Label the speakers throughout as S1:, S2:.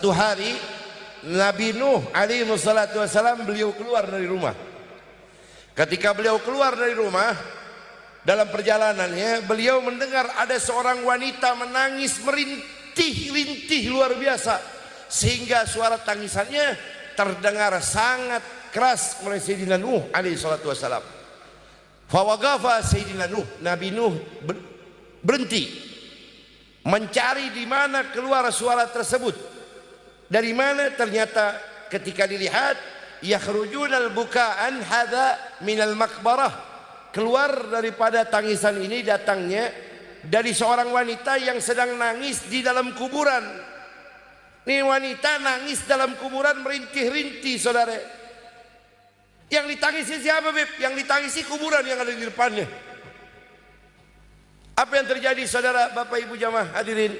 S1: Suatu hari Nabi Nuh alaihi wassalatu wassalam beliau keluar dari rumah. Ketika beliau keluar dari rumah, dalam perjalanannya beliau mendengar ada seorang wanita menangis merintih-rintih luar biasa, sehingga suara tangisannya terdengar sangat keras oleh Sayyidina Nuh alaihi salatu wassalam. Fawaqafa Sayyidina Nuh, Nabi Nuh berhenti mencari di mana keluar suara tersebut. Dari mana? Ternyata ketika dilihat, yakhrujunal bukaan hadza minal maqbarah, keluar daripada tangisan ini datangnya dari seorang wanita yang sedang nangis di dalam kuburan. Ini wanita nangis dalam kuburan merintih-rintih, saudara. Yang ditangisi siapa, Beb? Yang ditangisi kuburan yang ada di depannya. Apa yang terjadi, saudara, bapak ibu jamaah hadirin?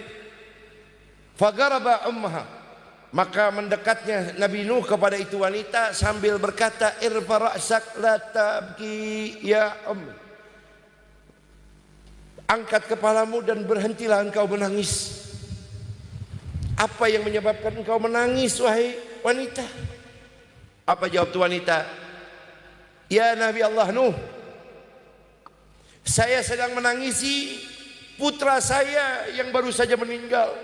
S1: Fagaraba ummaha, maka mendekatnya Nabi Nuh kepada itu wanita sambil berkata, irfa ra'sak la tabki ya angkat kepalamu dan berhentilah engkau menangis. Apa yang menyebabkan engkau menangis, wahai wanita? Apa jawab tu wanita? Ya Nabi Allah Nuh, saya sedang menangisi putra saya yang baru saja meninggal,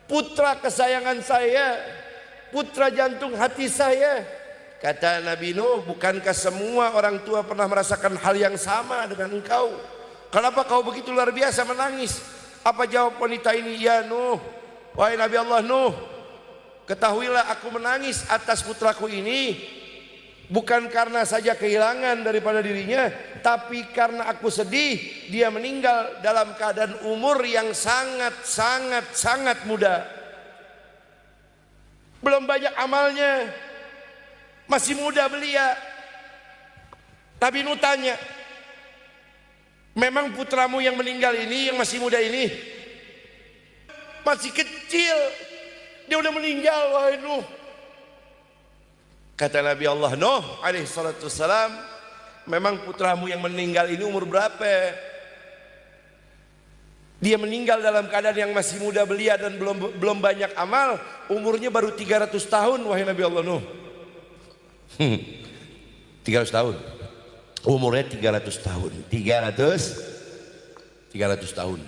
S1: putra kesayangan saya, putra jantung hati saya. Kata Nabi Nuh, bukankah semua orang tua pernah merasakan hal yang sama dengan engkau? Kenapa kau begitu luar biasa menangis? Apa jawab wanita ini? Ya Nuh, wahai Nabi Allah Nuh, ketahuilah aku menangis atas putraku ini bukan karena saja kehilangan daripada dirinya, tapi karena aku sedih dia meninggal dalam keadaan umur yang sangat muda. Belum banyak amalnya, masih muda belia. Nabi Nuh tanya, memang putramu yang meninggal ini, yang masih muda ini, masih kecil, dia udah meninggal, wahai Nuh. Kata Nabi Allah Nuh alaihi salatu wassalam, memang putramu yang meninggal ini umur berapa? Dia meninggal dalam keadaan yang masih muda belia dan belum banyak amal, umurnya baru 300 tahun, wahai Nabi Allah Nuh. 300 tahun. Umurnya 300 tahun. 300 tahun.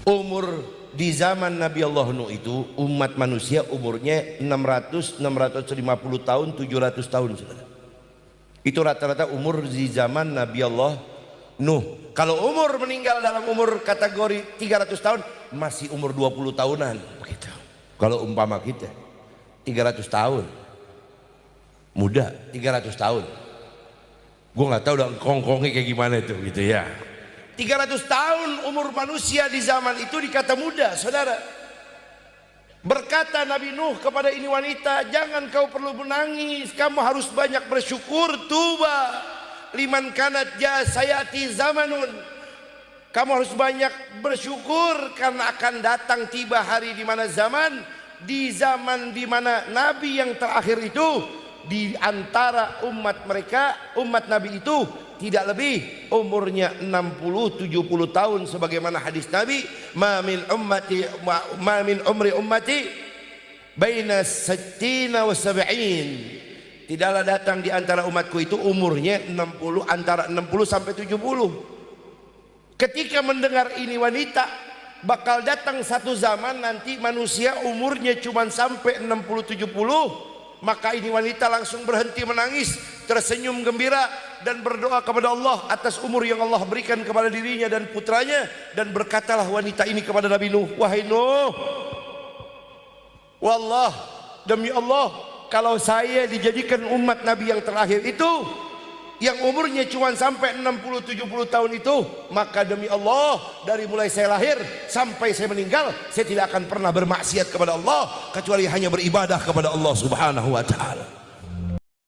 S1: Umur di zaman Nabi Allah Nuh itu umat manusia umurnya 650 tahun, 700 tahun, saudara. Itu rata-rata umur di zaman Nabi Allah Nuh. Kalau umur meninggal dalam umur kategori 300 tahun, masih umur 20 tahunan begitu. Kalau umpama kita 300 tahun, muda 300 tahun, gue nggak tahu udah kongkongnya kayak gimana itu gitu ya. 300 tahun umur manusia di zaman itu dikata muda, saudara. Berkata Nabi Nuh kepada ini wanita, jangan kau perlu menangis, kamu harus banyak bersyukur. Tuba liman kanat jasayati zamanun, kamu harus banyak bersyukur karena akan datang tiba hari di mana zaman di mana Nabi yang terakhir itu di antara umat mereka, umat Nabi itu tidak lebih umurnya 60-70 tahun, sebagaimana hadis Nabi, ma min umri ummati baina sittina wa sab'in, tidaklah datang di antara umatku itu umurnya 60, antara 60 sampai 70. Ketika mendengar ini wanita, bakal datang satu zaman nanti manusia umurnya cuma sampai 60-70, maka ini wanita langsung berhenti menangis, tersenyum gembira dan berdoa kepada Allah atas umur yang Allah berikan kepada dirinya dan putranya. Dan berkatalah wanita ini kepada Nabi Nuh, wahai Nuh, wallah, demi Allah, kalau saya dijadikan umat Nabi yang terakhir itu, yang umurnya cuma sampai 60-70 tahun itu, maka demi Allah, dari mulai saya lahir sampai saya meninggal, saya tidak akan pernah bermaksiat kepada Allah kecuali hanya beribadah kepada Allah Subhanahu wa ta'ala.